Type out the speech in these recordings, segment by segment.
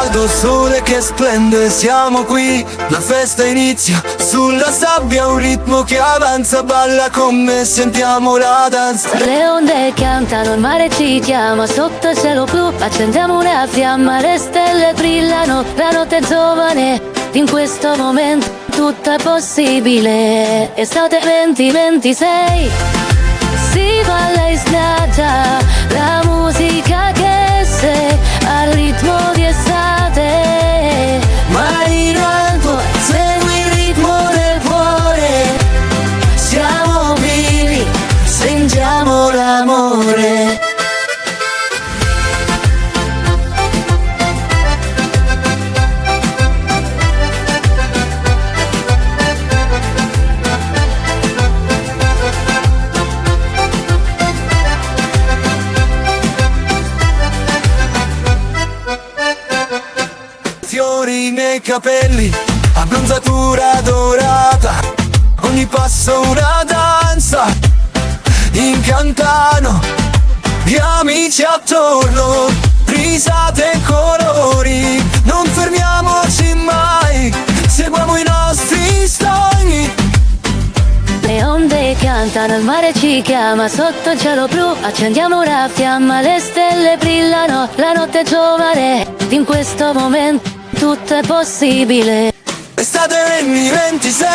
caldo, sole che splende, siamo qui, la festa inizia, sulla sabbia un ritmo che avanza, balla con me, sentiamo la danza. Le onde cantano, il mare ci chiama, sotto il cielo blu accendiamo una fiamma, le stelle brillano, la notte è giovane, in questo momento tutto è possibile. Estate 2026, si balla in spiaggia, la musica che se al ritmo di estate. Mani in alto, segui il ritmo del cuore, siamo vivi, sentiamo l'amore. Fiori nei capelli, abbronzatura dorata, ogni passo una danza, incantano, gli amici attorno, risate e colori, non fermiamoci mai, seguiamo i nostri sogni. Le onde cantano, il mare ci chiama, sotto il cielo blu accendiamo una fiamma, le stelle brillano, la notte è giovane, in questo momento tutto è possibile. Estate 2026,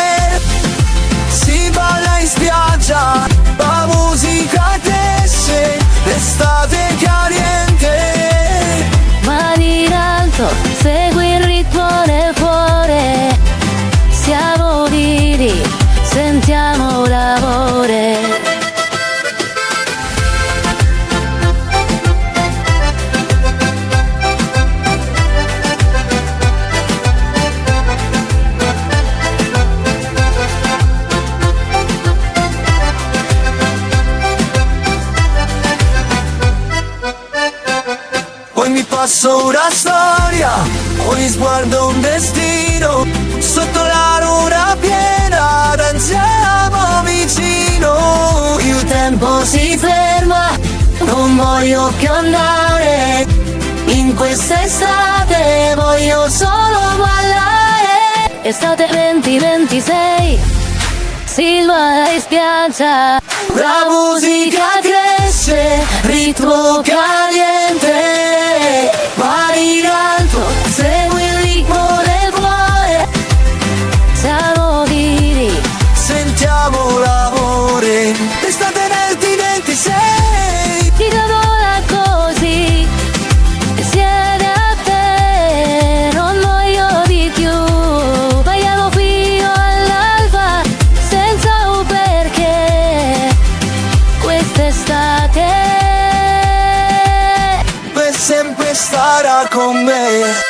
si balla in spiaggia, la musica cresce, l'estate caliente. Mani in alto, segui il ritmo nel cuore, siamo vivi, sentiamo l'amore. Ogni passo una storia, ogni sguardo un destino, sotto la luna piena danziamo vicino. Il tempo si ferma, non voglio più andare, in questa estate voglio solo ballare. Estate 2026, si balla in spiaggia, la musica cresce, ritmo caliente. Mani in alto, segui il ritmo del cuore, siamo vivi, sentiamo l'amore. Estate nel 26, ti vola così, e siede a te, non voglio di più, balliamo fino all'alba, senza un perché, quest'estate per sempre starà con me.